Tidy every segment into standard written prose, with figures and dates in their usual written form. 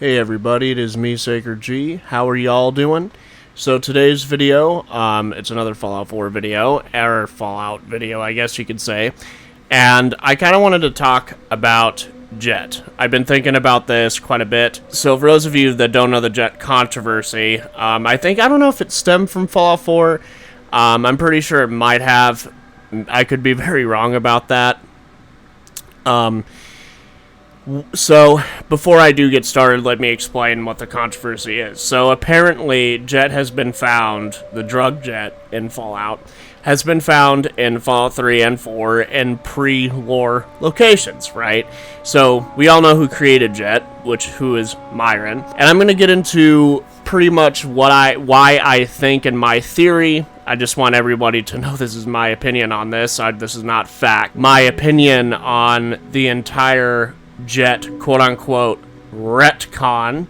Hey everybody, it is me, Sacred G. How are y'all doing? So today's video, it's another Fallout 4 video, or Fallout video, I guess you could say. And I kind of wanted to talk about Jet. I've been thinking about this quite a bit. So for those of you that don't know the Jet controversy, I don't know if it stemmed from Fallout 4. I'm pretty sure it might have. I could be very wrong about that. So, before I do get started, let me explain what the controversy is. So, apparently, Jet has been found, the drug Jet in Fallout, has been found in Fallout 3 and 4 in pre-lore locations, right? So, we all know who created Jet, who is Myron. And I'm going to get into pretty much why I think in my theory. I just want everybody to know this is my opinion on this. This is not fact. My opinion on the entire Jet, quote-unquote, retcon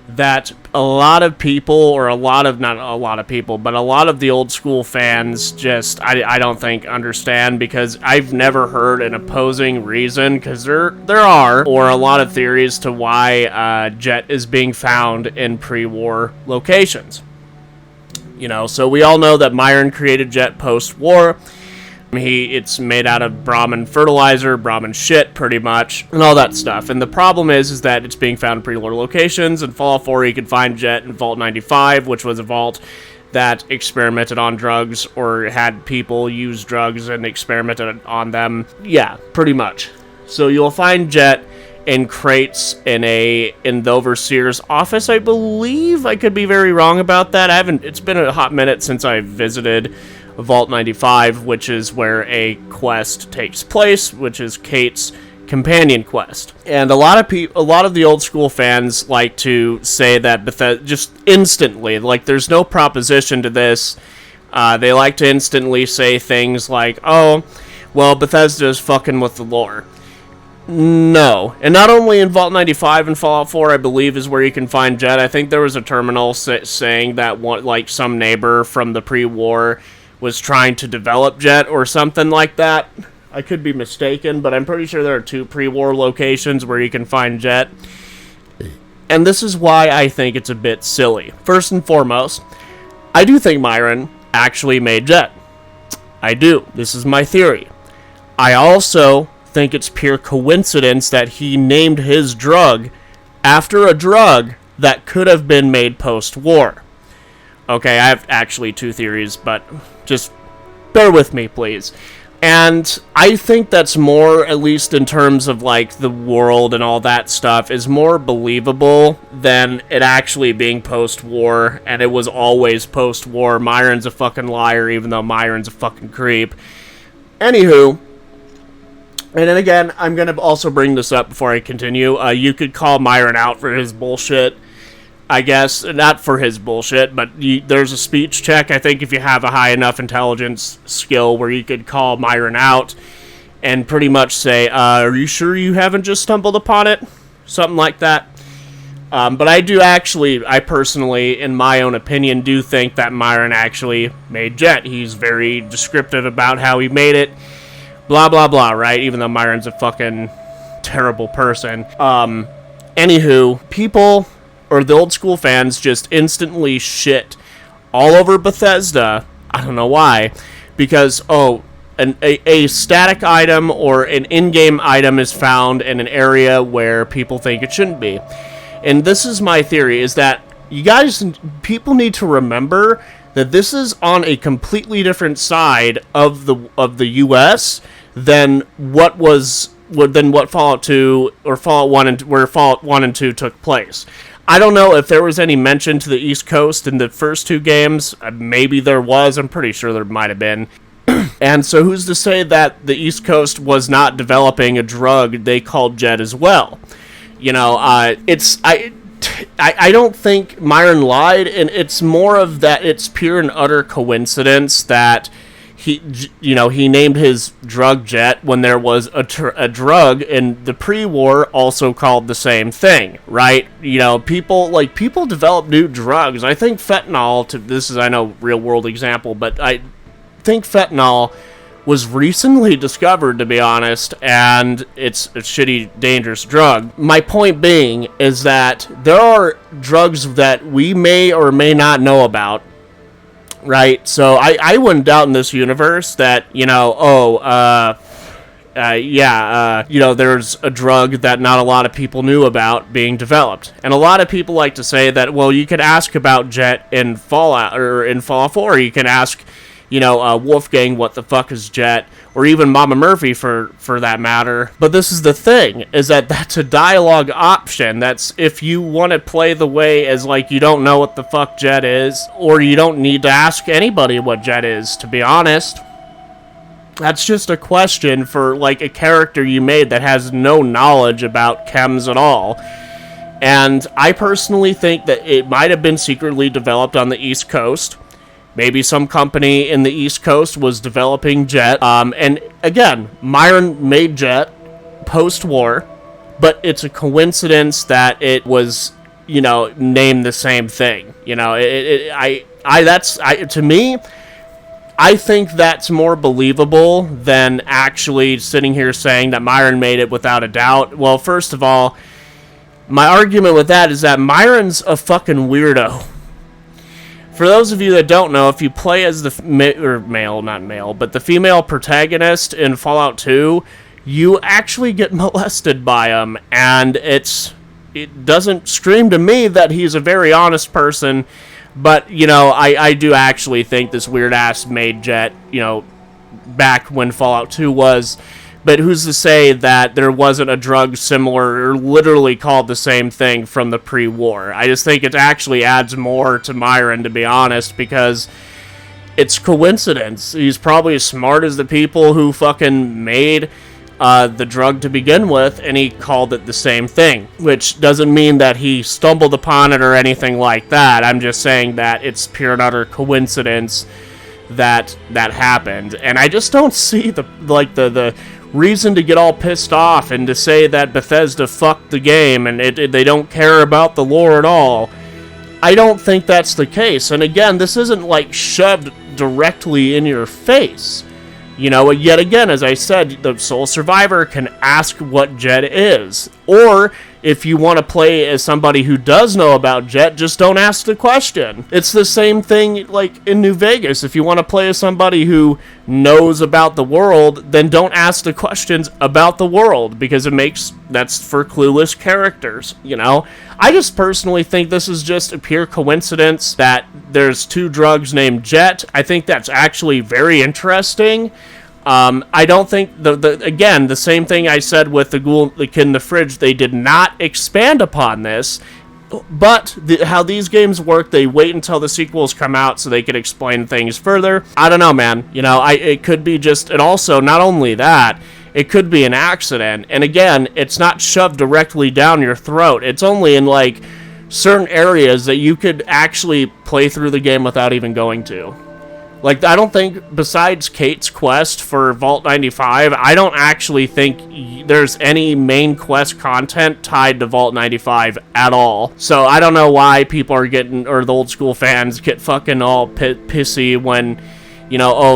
that a lot of people, or not a lot of people, but a lot of the old school fans just, I don't think understand, because I've never heard an opposing reason, because there are, or a lot of theories to why Jet is being found in pre-war locations. You know, so we all know that Myron created Jet post-war. It's made out of Brahmin fertilizer, Brahmin shit, pretty much, and all that stuff. And the problem is that it's being found in pre-lore locations. In Fallout 4, you could find Jet in Vault 95, which was a vault that experimented on drugs, or had people use drugs and experimented on them. Yeah, pretty much. So you'll find Jet in crates in the Overseer's office, I believe. I could be very wrong about that. It's been a hot minute since I visited Vault 95, which is where a quest takes place, which is Kate's companion quest. And a lot of the old school fans like to say that Bethesda, just instantly, like there's no proposition to this, they like to instantly say things like, oh, well, Bethesda is fucking with the lore. No. And not only in Vault 95 and Fallout 4, I believe, is where you can find Jet. I think there was a terminal saying that some neighbor from the pre-war was trying to develop Jet or something like that. I could be mistaken, but I'm pretty sure there are 2 pre-war locations where you can find Jet. And this is why I think it's a bit silly. First and foremost, I do think Myron actually made Jet. I do. This is my theory. I also think it's pure coincidence that he named his drug after a drug that could have been made post-war. Okay, I have actually 2 theories, but just bear with me, please. And I think that's more, at least in terms of, like, the world and all that stuff, is more believable than it actually being post-war, and it was always post-war. Myron's a fucking liar, even though Myron's a fucking creep. Anywho, and then again, I'm going to also bring this up before I continue. You could call Myron out for his bullshit, I guess. Not for his bullshit, but there's a speech check, I think, if you have a high enough intelligence skill, where you could call Myron out and pretty much say, are you sure you haven't just stumbled upon it? Something like that. But I personally, in my own opinion, do think that Myron actually made Jet. He's very descriptive about how he made it. Blah, blah, blah, right? Even though Myron's a fucking terrible person. Anywho, people, or the old school fans, just instantly shit all over Bethesda. I don't know why. Because, a static item or an in-game item is found in an area where people think it shouldn't be. And this is my theory, is that people need to remember that this is on a completely different side of the U.S. than what Fallout 2 or Fallout 1 and where Fallout 1 and 2 took place. I don't know if there was any mention to the East Coast in the first 2 games. Maybe there was. I'm pretty sure there might have been. And so who's to say that the East Coast was not developing a drug they called Jet as well? You know, I don't think Myron lied, and it's more of that it's pure and utter coincidence that he named his drug Jet when there was a drug in the pre-war also called the same thing, right? You know, people develop new drugs. I think fentanyl, this is, I know, real world example, but I think fentanyl was recently discovered, to be honest, and it's a shitty, dangerous drug. My point being is that there are drugs that we may or may not know about, right? So I wouldn't doubt in this universe that, there's a drug that not a lot of people knew about being developed. And a lot of people like to say that, well, you could ask about Jet in Fallout, or in Fallout 4, or you can ask, Wolfgang, what the fuck is Jet, or even Mama Murphy for that matter. But this is the thing, is that that's a dialogue option. That's if you want to play the way as, like, you don't know what the fuck Jet is, or you don't need to ask anybody what Jet is, to be honest. That's just a question for, like, a character you made that has no knowledge about chems at all. And I personally think that it might have been secretly developed on the East Coast. Maybe some company in the East Coast was developing Jet. And again, Myron made Jet post-war, but it's a coincidence that it was, named the same thing. To me, I think that's more believable than actually sitting here saying that Myron made it without a doubt. Well, first of all, my argument with that is that Myron's a fucking weirdo. For those of you that don't know, if you play as the the female protagonist in Fallout 2, you actually get molested by him, and it doesn't scream to me that he's a very honest person, but, I do actually think this weird-ass made Jet, back when Fallout 2 was. But who's to say that there wasn't a drug similar or literally called the same thing from the pre-war? I just think it actually adds more to Myron, to be honest, because it's coincidence. He's probably as smart as the people who fucking made the drug to begin with, and he called it the same thing, which doesn't mean that he stumbled upon it or anything like that. I'm just saying that it's pure and utter coincidence that happened, and I just don't see the reason to get all pissed off and to say that Bethesda fucked the game and they don't care about the lore at all. I don't think that's the case. And again, this isn't like shoved directly in your face. Yet again, as I said, the sole survivor can ask what Jet is. Or, if you want to play as somebody who does know about Jet, just don't ask the question. It's the same thing, like, in New Vegas. If you want to play as somebody who knows about the world, then don't ask the questions about the world, because that's for clueless characters, I just personally think this is just a pure coincidence that there's two drugs named Jet. I think that's actually very interesting. I don't think, again, the same thing I said with the Ghoul, the Kid in the Fridge, they did not expand upon this, but how these games work, they wait until the sequels come out so they can explain things further. I don't know, man. It could be just, and also, not only that, it could be an accident, and again, it's not shoved directly down your throat. It's only in, like, certain areas that you could actually play through the game without even going to. Like, I don't think, besides Kate's quest for Vault 95, I don't actually think there's any main quest content tied to Vault 95 at all. So I don't know why people are getting, or the old school fans get fucking all pissy when,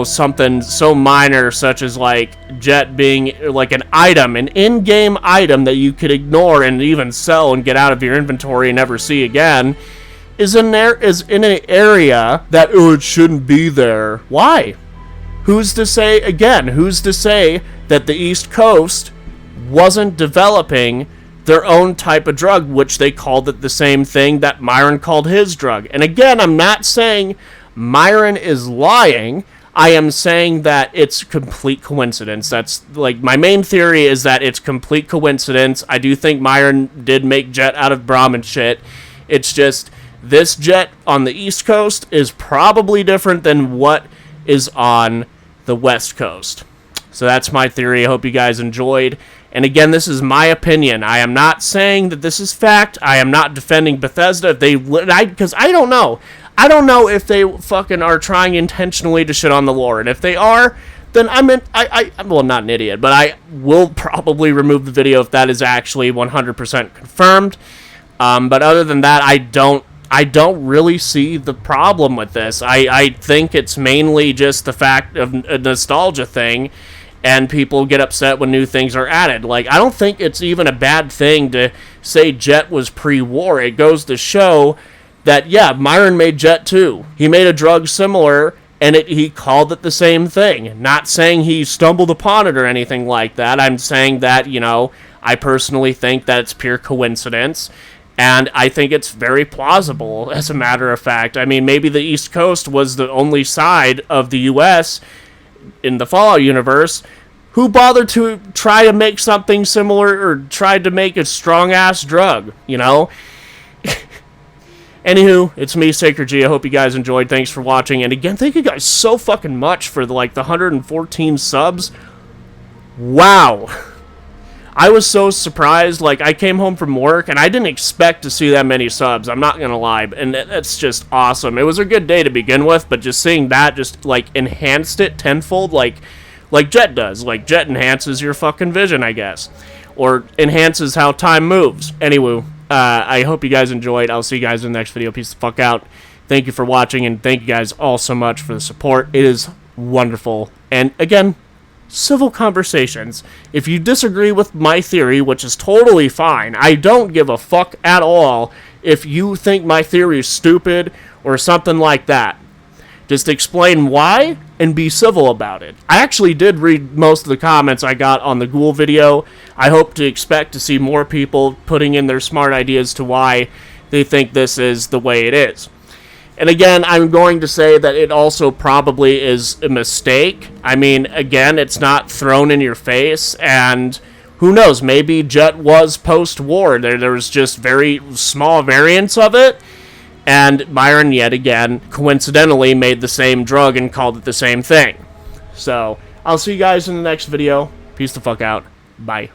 something so minor such as, like, Jet being, like, an item, an in-game item that you could ignore and even sell and get out of your inventory and never see again, is in an area that, it shouldn't be there. Why? Who's to say that the East Coast wasn't developing their own type of drug, which they called it the same thing that Myron called his drug? And again, I'm not saying Myron is lying. I am saying that it's complete coincidence. That's, like, my main theory is that it's complete coincidence. I do think Myron did make Jet out of Brahmin shit. It's just, this Jet on the East Coast is probably different than what is on the West Coast. So that's my theory. I hope you guys enjoyed. And again, this is my opinion. I am not saying that this is fact. I am not defending Bethesda. Because I don't know. I don't know if they fucking are trying intentionally to shit on the lore. And if they are, then I'm not an idiot, but I will probably remove the video if that is actually 100% confirmed. But other than that, I don't really see the problem with this. I think it's mainly just the fact of a nostalgia thing, and people get upset when new things are added. Like, I don't think it's even a bad thing to say Jet was pre-war. It goes to show that, yeah, Myron made Jet too. He made a drug similar, and he called it the same thing. Not saying he stumbled upon it or anything like that. I'm saying that, I personally think that it's pure coincidence. And I think it's very plausible, as a matter of fact. I mean, maybe the East Coast was the only side of the U.S. in the Fallout universe who bothered to try to make something similar or tried to make a strong-ass drug, Anywho, it's me, Sacred G. I hope you guys enjoyed. Thanks for watching. And again, thank you guys so fucking much for the 114 subs. Wow. I was so surprised. I came home from work, and I didn't expect to see that many subs. I'm not gonna lie. And it's just awesome. It was a good day to begin with, but just seeing that just, enhanced it tenfold, like Jet does. Like, Jet enhances your fucking vision, I guess. Or enhances how time moves. Anyway, I hope you guys enjoyed. I'll see you guys in the next video. Peace the fuck out. Thank you for watching, and thank you guys all so much for the support. It is wonderful. And, again, civil conversations. If you disagree with my theory, which is totally fine, I don't give a fuck at all if you think my theory is stupid or something like that. Just explain why and be civil about it. I actually did read most of the comments I got on the Ghoul video. I hope to expect to see more people putting in their smart ideas to why they think this is the way it is. And again, I'm going to say that it also probably is a mistake. I mean, again, it's not thrown in your face, and who knows, maybe Jet was post-war. There was just very small variants of it, and Myron, yet again, coincidentally made the same drug and called it the same thing. So, I'll see you guys in the next video. Peace the fuck out. Bye.